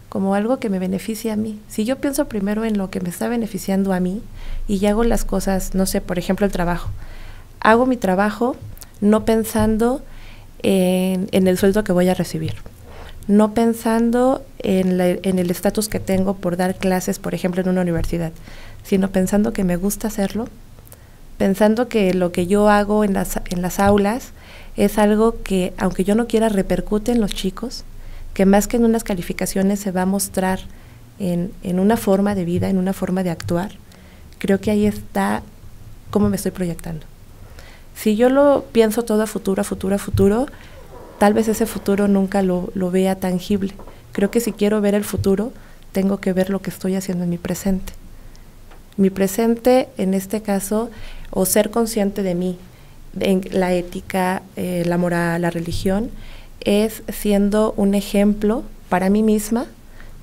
como algo que me beneficia a mí. Si yo pienso primero en lo que me está beneficiando a mí y hago las cosas, no sé, por ejemplo el trabajo. Hago mi trabajo no pensando en el sueldo que voy a recibir, no pensando en el estatus que tengo por dar clases, por ejemplo, en una universidad, sino pensando que me gusta hacerlo, pensando que lo que yo hago en las aulas es algo que, aunque yo no quiera, repercute en los chicos, que más que en unas calificaciones se va a mostrar en una forma de vida, en una forma de actuar. Creo que ahí está cómo me estoy proyectando. Si yo lo pienso todo a futuro, tal vez ese futuro nunca lo vea tangible. Creo que si quiero ver el futuro, tengo que ver lo que estoy haciendo en mi presente. Mi presente, en este caso, o ser consciente de mí, en la ética, la moral, la religión, es siendo un ejemplo para mí misma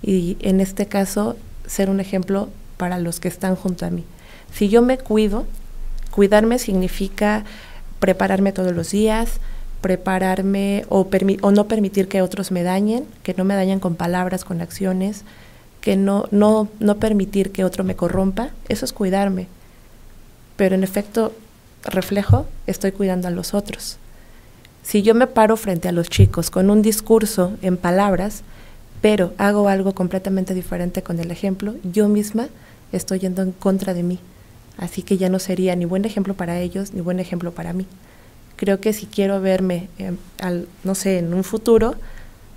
y en este caso ser un ejemplo para los que están junto a mí. Si yo me cuido, cuidarme significa prepararme todos los días, prepararme o no permitir que otros me dañen, que no me dañen con palabras, con acciones, que no permitir que otro me corrompa. Eso es cuidarme, pero en efecto reflejo, estoy cuidando a los otros. Si yo me paro frente a los chicos con un discurso en palabras, pero hago algo completamente diferente con el ejemplo, yo misma estoy yendo en contra de mí. Así que ya no sería ni buen ejemplo para ellos, ni buen ejemplo para mí. Creo que si quiero verme, no sé, en un futuro,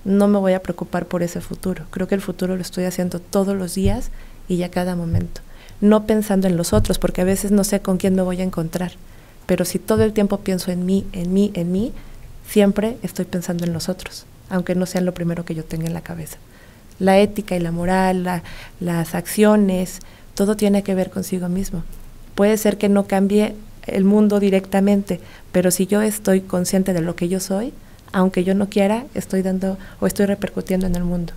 no me voy a preocupar por ese futuro. Creo que el futuro lo estoy haciendo todos los días y a cada momento. No pensando en los otros, porque a veces no sé con quién me voy a encontrar. Pero si todo el tiempo pienso en mí, siempre estoy pensando en los otros, aunque no sean lo primero que yo tenga en la cabeza. La ética y la moral, las acciones, todo tiene que ver consigo mismo. Puede ser que no cambie el mundo directamente, pero si yo estoy consciente de lo que yo soy, aunque yo no quiera, estoy dando o estoy repercutiendo en el mundo.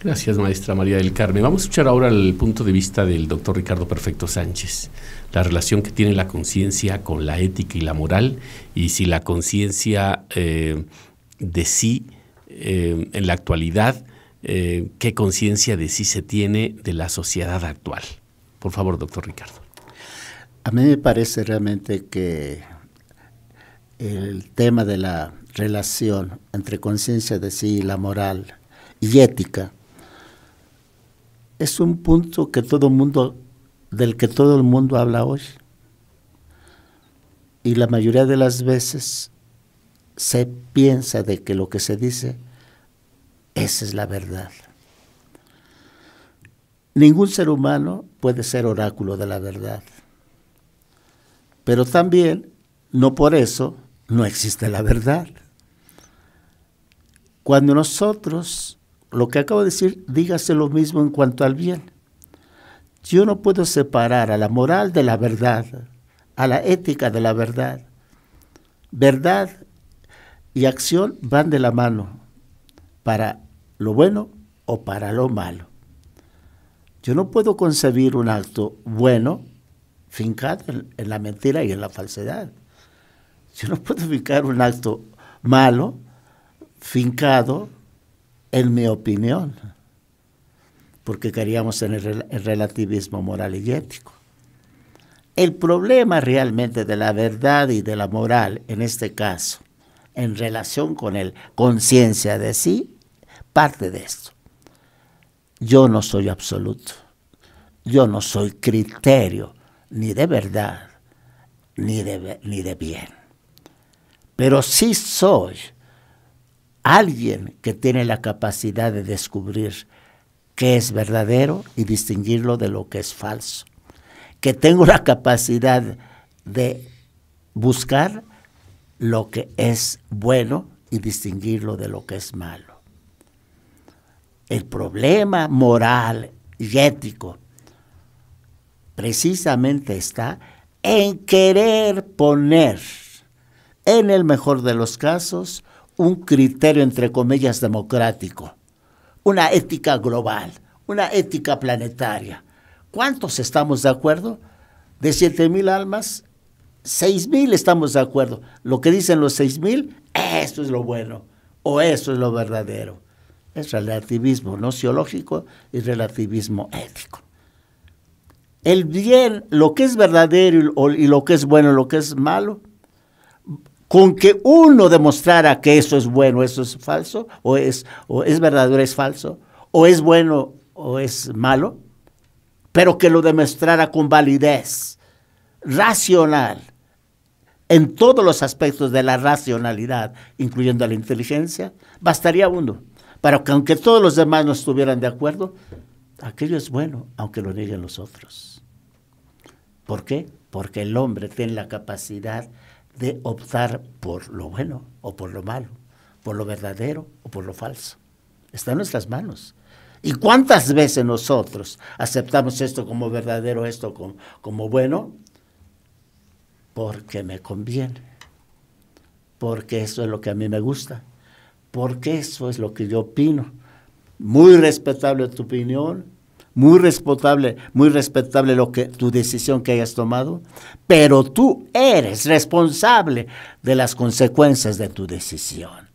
Gracias, maestra María del Carmen. Vamos a escuchar ahora el punto de vista del doctor Ricardo Perfecto Sánchez, la relación que tiene la conciencia con la ética y la moral, y si la conciencia de sí en la actualidad, qué conciencia de sí se tiene de la sociedad actual. Por favor, doctor Ricardo. A mí me parece realmente que el tema de la relación entre conciencia de sí y la moral y ética es un punto del que todo el mundo habla hoy. Y la mayoría de las veces se piensa de que lo que se dice, esa es la verdad. Ningún ser humano puede ser oráculo de la verdad. Pero también, no por eso, no existe la verdad. Cuando nosotros, lo que acabo de decir, dígase lo mismo en cuanto al bien. Yo no puedo separar a la moral de la verdad, a la ética de la verdad. Verdad y acción van de la mano, para lo bueno o para lo malo. Yo no puedo concebir un acto bueno fincado en la mentira y en la falsedad. Yo no puedo fincar un acto malo fincado en mi opinión, porque caeríamos en el relativismo moral y ético. El problema realmente de la verdad y de la moral, en este caso, en relación con el conciencia de sí, parte de esto. Yo no soy absoluto, yo no soy criterio ni de verdad, ni de bien. Pero sí soy alguien que tiene la capacidad de descubrir qué es verdadero y distinguirlo de lo que es falso. Que tengo la capacidad de buscar lo que es bueno y distinguirlo de lo que es malo. El problema moral y ético precisamente está en querer poner, en el mejor de los casos, un criterio, entre comillas, democrático, una ética global, una ética planetaria. ¿Cuántos estamos de acuerdo? De 7,000 almas, 6,000 estamos de acuerdo. Lo que dicen los 6,000, esto es lo bueno, o eso es lo verdadero. Es relativismo nociológico y relativismo ético. El bien, lo que es verdadero y lo que es bueno, lo que es malo, con que uno demostrara que eso es bueno, eso es falso, o es verdadero, es falso, o es bueno o es malo, pero que lo demostrara con validez racional, en todos los aspectos de la racionalidad, incluyendo la inteligencia, bastaría uno, para que aunque todos los demás no estuvieran de acuerdo, aquello es bueno, aunque lo nieguen los otros. ¿Por qué? Porque el hombre tiene la capacidad de optar por lo bueno o por lo malo, por lo verdadero o por lo falso. Está en nuestras manos. ¿Y cuántas veces nosotros aceptamos esto como verdadero, esto como bueno? Porque me conviene, porque eso es lo que a mí me gusta, porque eso es lo que yo opino. Muy respetable tu opinión, muy respetable tu decisión que hayas tomado, pero tú eres responsable de las consecuencias de tu decisión.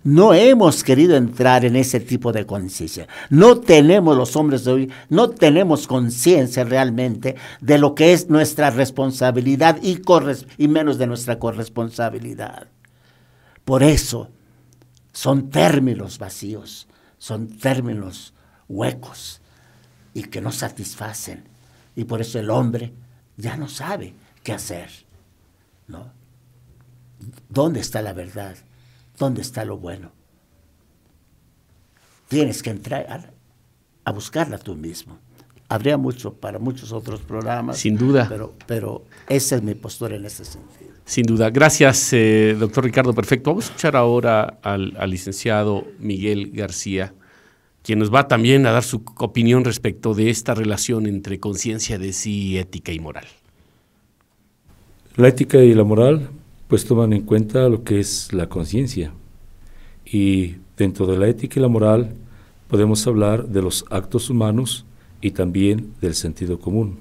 No hemos querido entrar en ese tipo de conciencia. No tenemos, los hombres de hoy, no tenemos conciencia realmente de lo que es nuestra responsabilidad y menos de nuestra corresponsabilidad. Por eso son términos vacíos, son términos huecos y que no satisfacen. Y por eso el hombre ya no sabe qué hacer, ¿no? ¿Dónde está la verdad? ¿Dónde está lo bueno? Tienes que entrar a buscarla tú mismo. Habría mucho para muchos otros programas. Sin duda. Pero esa es mi postura en ese sentido. Sin duda. Gracias, doctor Ricardo. Perfecto. Vamos a escuchar ahora al licenciado Miguel García, quien nos va también a dar su opinión respecto de esta relación entre conciencia de sí, ética y moral. La ética y la moral pues toman en cuenta lo que es la conciencia, y dentro de la ética y la moral podemos hablar de los actos humanos y también del sentido común.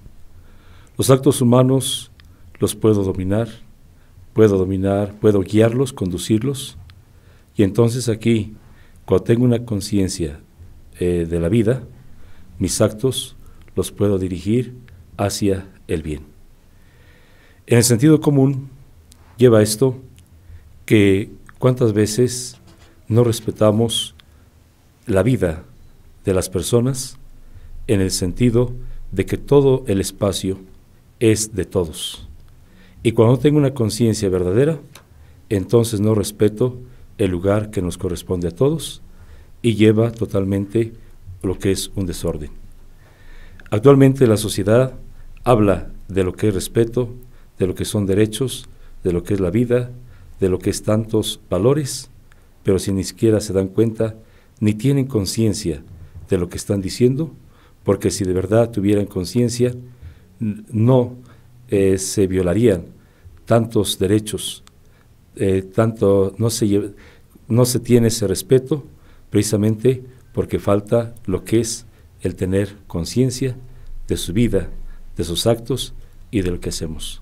Los actos humanos los puedo dominar, puedo guiarlos, conducirlos, y entonces aquí, cuando tengo una conciencia de la vida, mis actos los puedo dirigir hacia el bien. En el sentido común lleva esto que cuántas veces no respetamos la vida de las personas en el sentido de que todo el espacio es de todos. Y cuando tengo una conciencia verdadera, entonces no respeto el lugar que nos corresponde a todos y lleva totalmente lo que es un desorden. Actualmente la sociedad habla de lo que es respeto, de lo que son derechos, de lo que es la vida, de lo que es tantos valores, pero si ni siquiera se dan cuenta, ni tienen conciencia de lo que están diciendo, porque si de verdad tuvieran conciencia, no se violarían tantos derechos, no se tiene ese respeto, precisamente porque falta lo que es el tener conciencia de su vida, de sus actos y de lo que hacemos.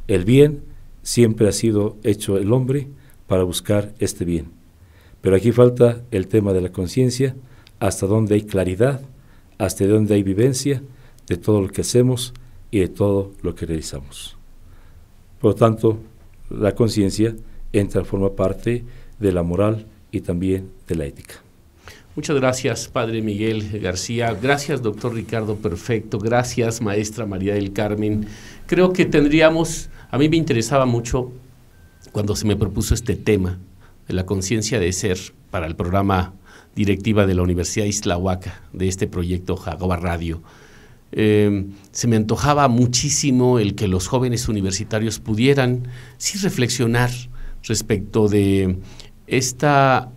El bien siempre ha sido hecho el hombre para buscar este bien. Pero aquí falta el tema de la conciencia, hasta donde hay claridad, hasta donde hay vivencia de todo lo que hacemos y de todo lo que realizamos. Por lo tanto, la conciencia forma parte de la moral y también de la ética. Muchas gracias, Padre Miguel García. Gracias, doctor Ricardo Perfecto. Gracias, maestra María del Carmen. Creo que a mí me interesaba mucho cuando se me propuso este tema de la conciencia de ser para el programa directiva de la Universidad de Islahuaca, de este proyecto Jaguar Radio. Se me antojaba muchísimo el que los jóvenes universitarios pudieran sí reflexionar respecto de esta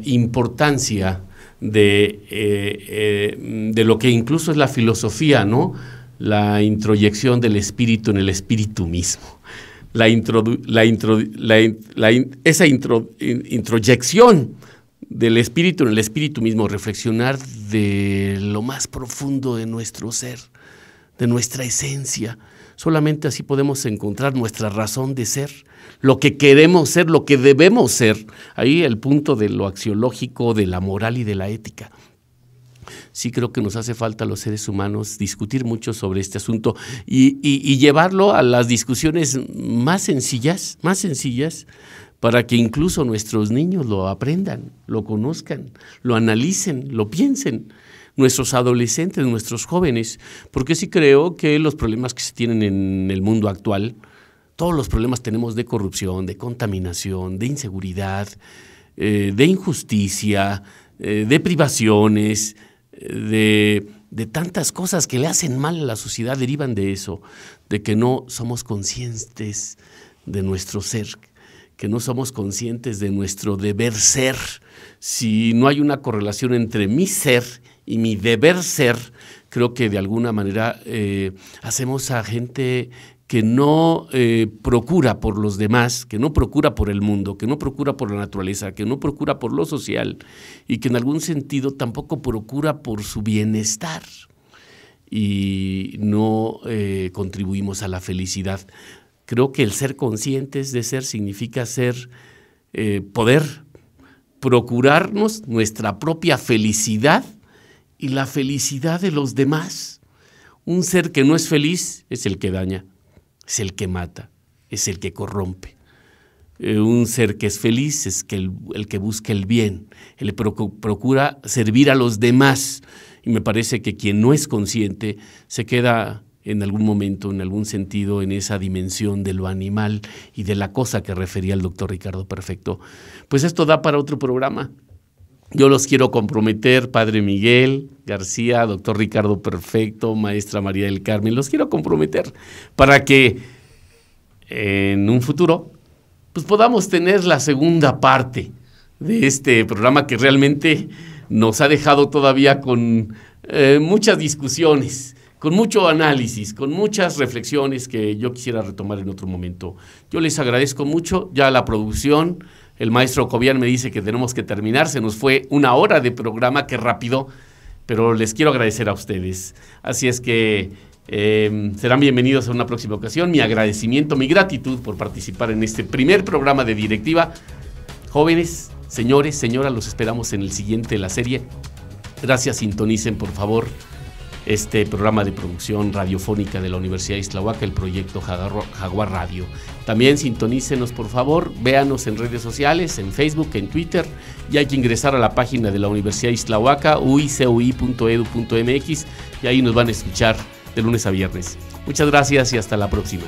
importancia de lo que incluso es la filosofía, ¿no? La introyección del espíritu en el espíritu mismo. Esa introyección del espíritu en el espíritu mismo, reflexionar de lo más profundo de nuestro ser, de nuestra esencia. Solamente así podemos encontrar nuestra razón de ser, lo que queremos ser, lo que debemos ser. Ahí el punto de lo axiológico, de la moral y de la ética. Sí creo que nos hace falta a los seres humanos discutir mucho sobre este asunto y llevarlo a las discusiones más sencillas, para que incluso nuestros niños lo aprendan, lo conozcan, lo analicen, lo piensen. Nuestros adolescentes, nuestros jóvenes, porque sí creo que los problemas que se tienen en el mundo actual, todos los problemas tenemos de corrupción, de contaminación, de inseguridad, de injusticia, de privaciones, de tantas cosas que le hacen mal a la sociedad, derivan de eso, de que no somos conscientes de nuestro ser, que no somos conscientes de nuestro deber ser. Si no hay una correlación entre mi ser y mi deber ser, creo que de alguna manera hacemos a gente que no procura por los demás, que no procura por el mundo, que no procura por la naturaleza, que no procura por lo social y que en algún sentido tampoco procura por su bienestar y no contribuimos a la felicidad. Creo que el ser conscientes de ser significa poder procurarnos nuestra propia felicidad y la felicidad de los demás. Un ser que no es feliz es el que daña, es el que mata, es el que corrompe. Un ser que es feliz es el que busca el bien, el que procura servir a los demás. Y me parece que quien no es consciente se queda en algún momento, en algún sentido, en esa dimensión de lo animal y de la cosa que refería el doctor Ricardo Perfecto. Pues esto da para otro programa. Yo los quiero comprometer, Padre Miguel García, doctor Ricardo Perfecto, maestra María del Carmen, los quiero comprometer para que en un futuro pues podamos tener la segunda parte de este programa que realmente nos ha dejado todavía con muchas discusiones, con mucho análisis, con muchas reflexiones que yo quisiera retomar en otro momento. Yo les agradezco mucho, ya la producción, el maestro Cobian me dice que tenemos que terminar, se nos fue 1 hora de programa, qué rápido, pero les quiero agradecer a ustedes. Así es que serán bienvenidos a una próxima ocasión. Mi agradecimiento, mi gratitud por participar en este primer programa de Directiva. Jóvenes, señores, señoras, los esperamos en el siguiente de la serie. Gracias, sintonicen por favor este programa de producción radiofónica de la Universidad de Islahuaca, el proyecto Jaguar Radio. También sintonícenos por favor, véanos en redes sociales, en Facebook, en Twitter, y hay que ingresar a la página de la Universidad de Islahuaca, uicui.edu.mx, y ahí nos van a escuchar de lunes a viernes. Muchas gracias y hasta la próxima.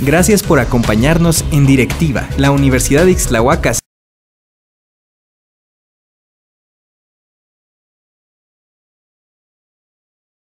Gracias por acompañarnos en Directiva, la Universidad de Islahuaca.